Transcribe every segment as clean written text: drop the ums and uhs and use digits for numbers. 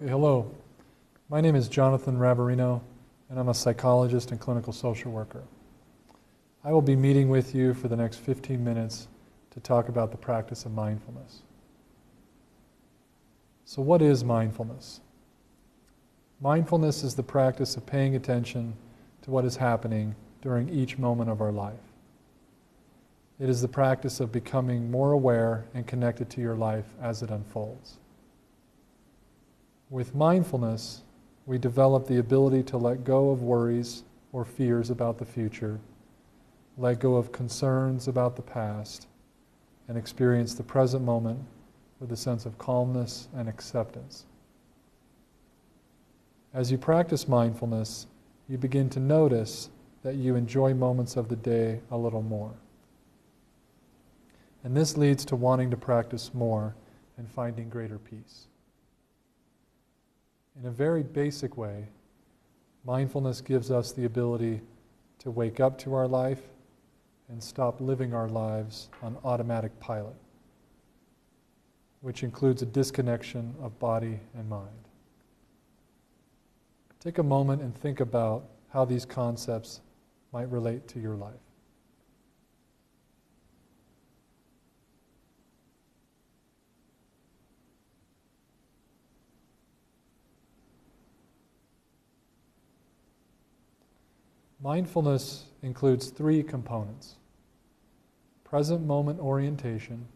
Okay, hello. My name is Jonathan Ravarino, and I'm a psychologist and clinical social worker. I will be meeting with you for the next 15 minutes to talk about the practice of mindfulness. So what is mindfulness? Mindfulness is the practice of paying attention to what is happening during each moment of our life. It is the practice of becoming more aware and connected to your life as it unfolds. With mindfulness, we develop the ability to let go of worries or fears about the future, let go of concerns about the past, and experience the present moment with a sense of calmness and acceptance. As you practice mindfulness, you begin to notice that you enjoy moments of the day a little more. And this leads to wanting to practice more and finding greater peace. In a very basic way, mindfulness gives us the ability to wake up to our life and stop living our lives on automatic pilot, which includes a disconnection of body and mind. Take a moment and think about how these concepts might relate to your life. Mindfulness includes three components: present moment orientation,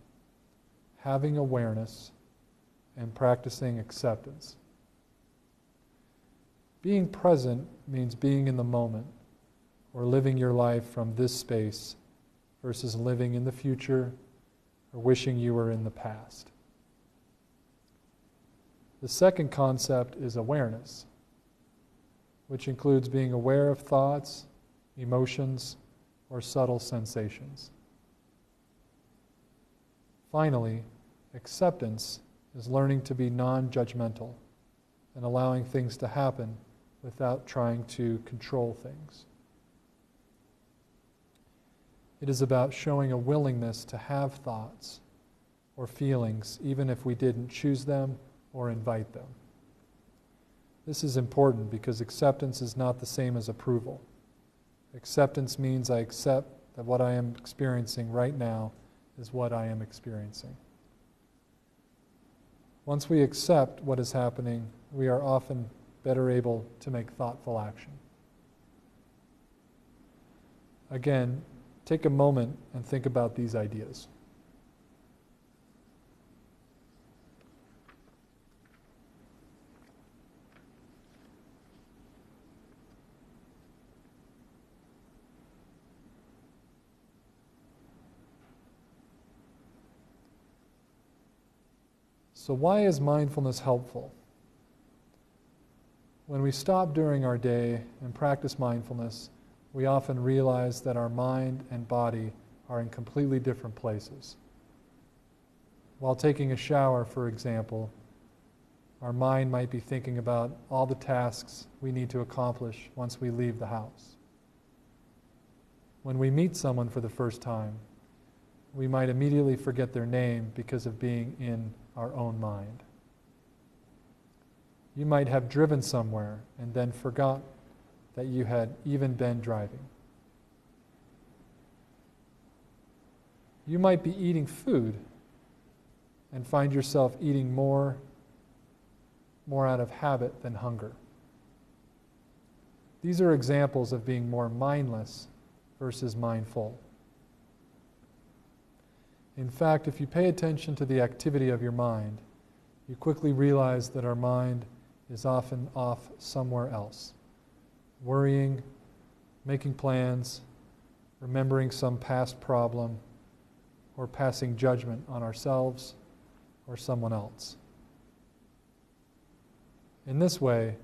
having awareness, and practicing acceptance. Being present means being in the moment, or living your life from this space versus living in the future or wishing you were in the past. The second concept is awareness, which includes being aware of thoughts, emotions, or subtle sensations. Finally, acceptance is learning to be non-judgmental and allowing things to happen without trying to control things. It is about showing a willingness to have thoughts or feelings even if we didn't choose them or invite them. This is important because acceptance is not the same as approval. Acceptance means I accept that what I am experiencing right now is what I am experiencing. Once we accept what is happening, we are often better able to make thoughtful action. Again, take a moment and think about these ideas. So why is mindfulness helpful? When we stop during our day and practice mindfulness, we often realize that our mind and body are in completely different places. While taking a shower, for example, our mind might be thinking about all the tasks we need to accomplish once we leave the house. When we meet someone for the first time, we might immediately forget their name because of being in our own mind. You might have driven somewhere and then forgot that you had even been driving. You might be eating food and find yourself eating more out of habit than hunger. These are examples of being more mindless versus mindful. In fact, if you pay attention to the activity of your mind, you quickly realize that our mind is often off somewhere else, worrying, making plans, remembering some past problem, or passing judgment on ourselves or someone else. In this way,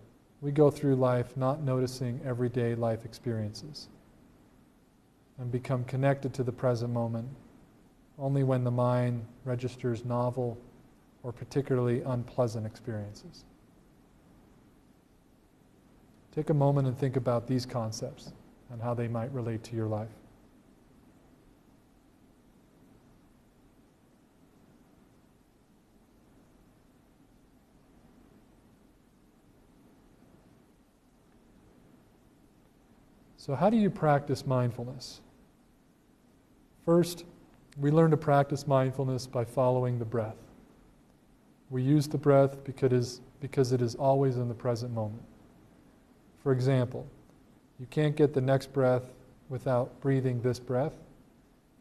we go through life not noticing everyday life experiences and become connected to the present moment only when the mind registers novel or particularly unpleasant experiences. Take a moment and think about these concepts and how they might relate to your life. So how do you practice mindfulness? First, we learn to practice mindfulness by following the breath. We use the breath because it is always in the present moment. For example, you can't get the next breath without breathing this breath,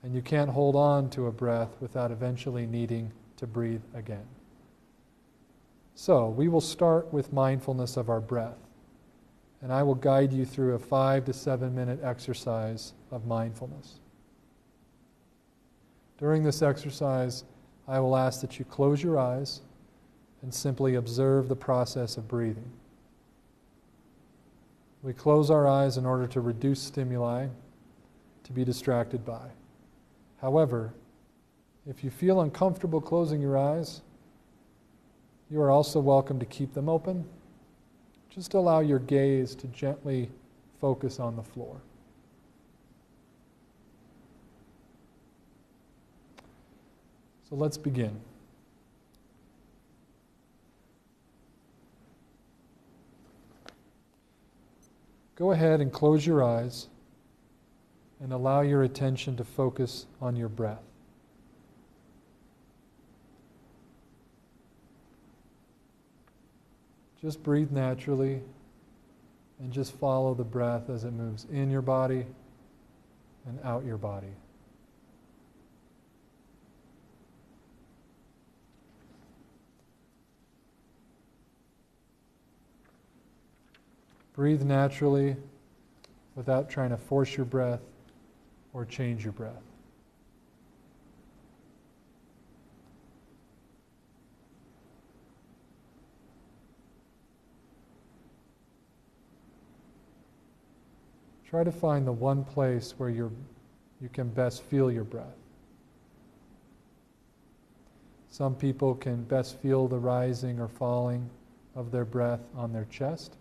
and you can't hold on to a breath without eventually needing to breathe again. So, we will start with mindfulness of our breath, and I will guide you through a 5 to 7 minute exercise of mindfulness. During this exercise, I will ask that you close your eyes and simply observe the process of breathing. We close our eyes in order to reduce stimuli to be distracted by. However, if you feel uncomfortable closing your eyes, you are also welcome to keep them open. Just allow your gaze to gently focus on the floor. So let's begin. Go ahead and close your eyes and allow your attention to focus on your breath. Just breathe naturally and just follow the breath as it moves in your body and out your body. Breathe naturally without trying to force your breath or change your breath. Try to find the one place where you can best feel your breath. Some people can best feel the rising or falling of their breath on their chest.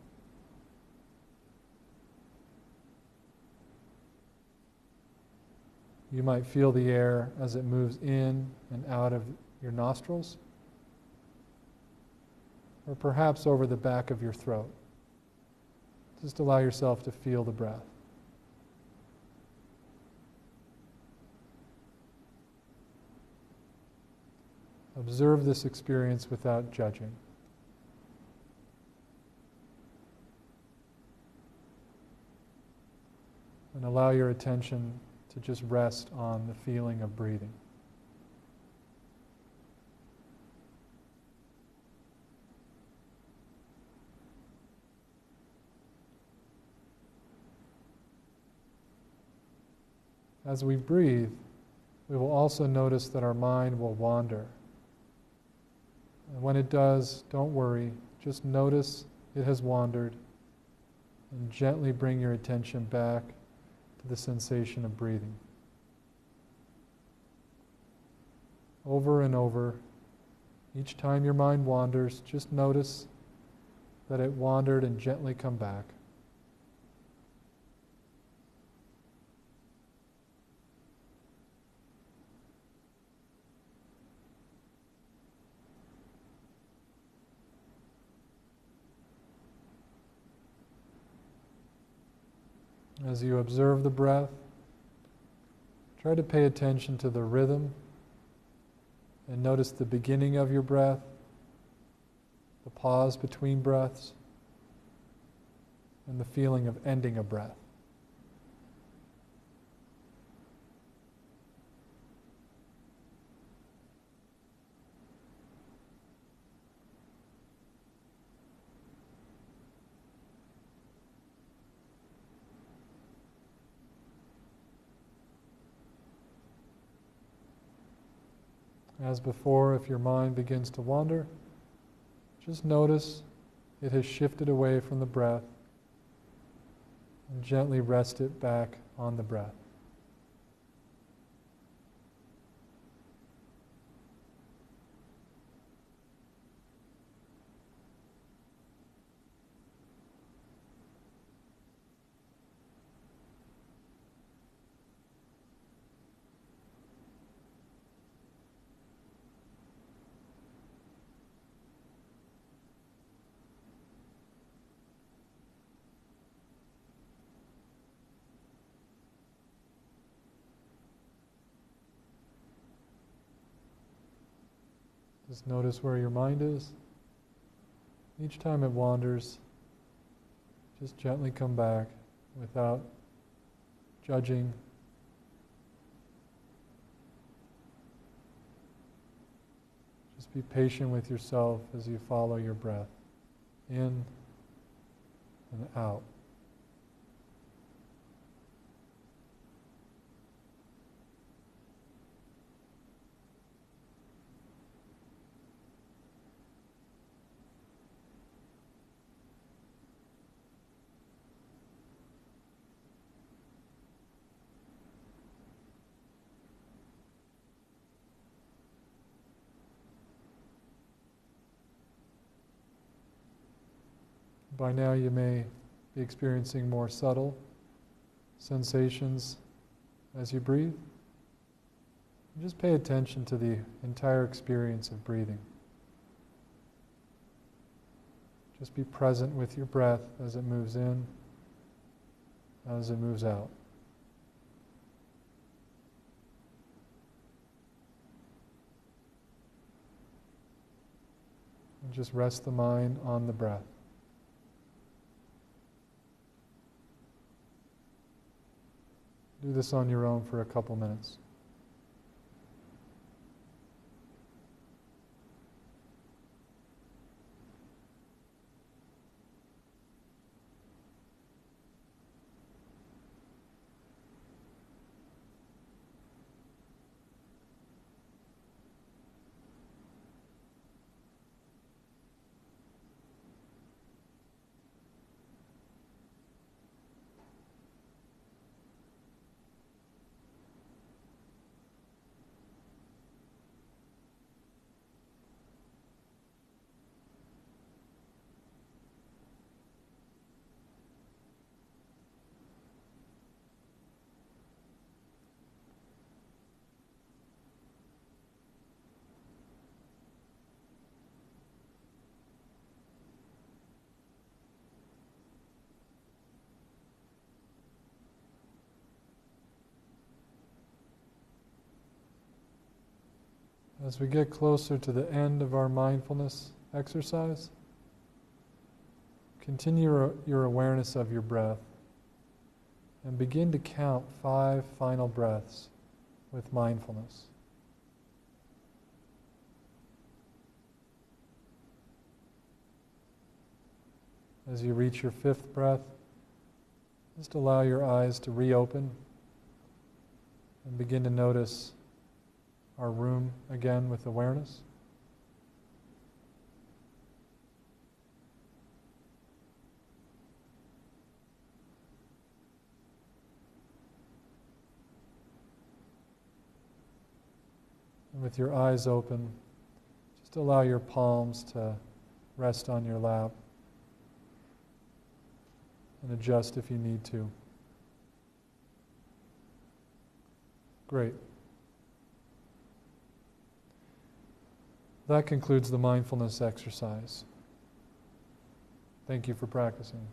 You might feel the air as it moves in and out of your nostrils, or perhaps over the back of your throat. Just allow yourself to feel the breath. Observe this experience without judging. And allow your attention to just rest on the feeling of breathing. As we breathe, we will also notice that our mind will wander. And when it does, don't worry, just notice it has wandered and gently bring your attention back to the sensation of breathing. Over and over, each time your mind wanders, just notice that it wandered and gently come back. As you observe the breath, try to pay attention to the rhythm and notice the beginning of your breath, the pause between breaths, and the feeling of ending a breath. As before, if your mind begins to wander, just notice it has shifted away from the breath and gently rest it back on the breath. Just notice where your mind is. Each time it wanders, just gently come back without judging. Just be patient with yourself as you follow your breath in and out. By now you may be experiencing more subtle sensations as you breathe. Just pay attention to the entire experience of breathing. Just be present with your breath as it moves in, as it moves out. And just rest the mind on the breath. Do this on your own for a couple minutes. As we get closer to the end of our mindfulness exercise, continue your awareness of your breath and begin to count 5 final breaths with mindfulness. As you reach your 5th breath, just allow your eyes to reopen and begin to notice our room again with awareness. And with your eyes open, just allow your palms to rest on your lap and adjust if you need to. Great. That concludes the mindfulness exercise. Thank you for practicing.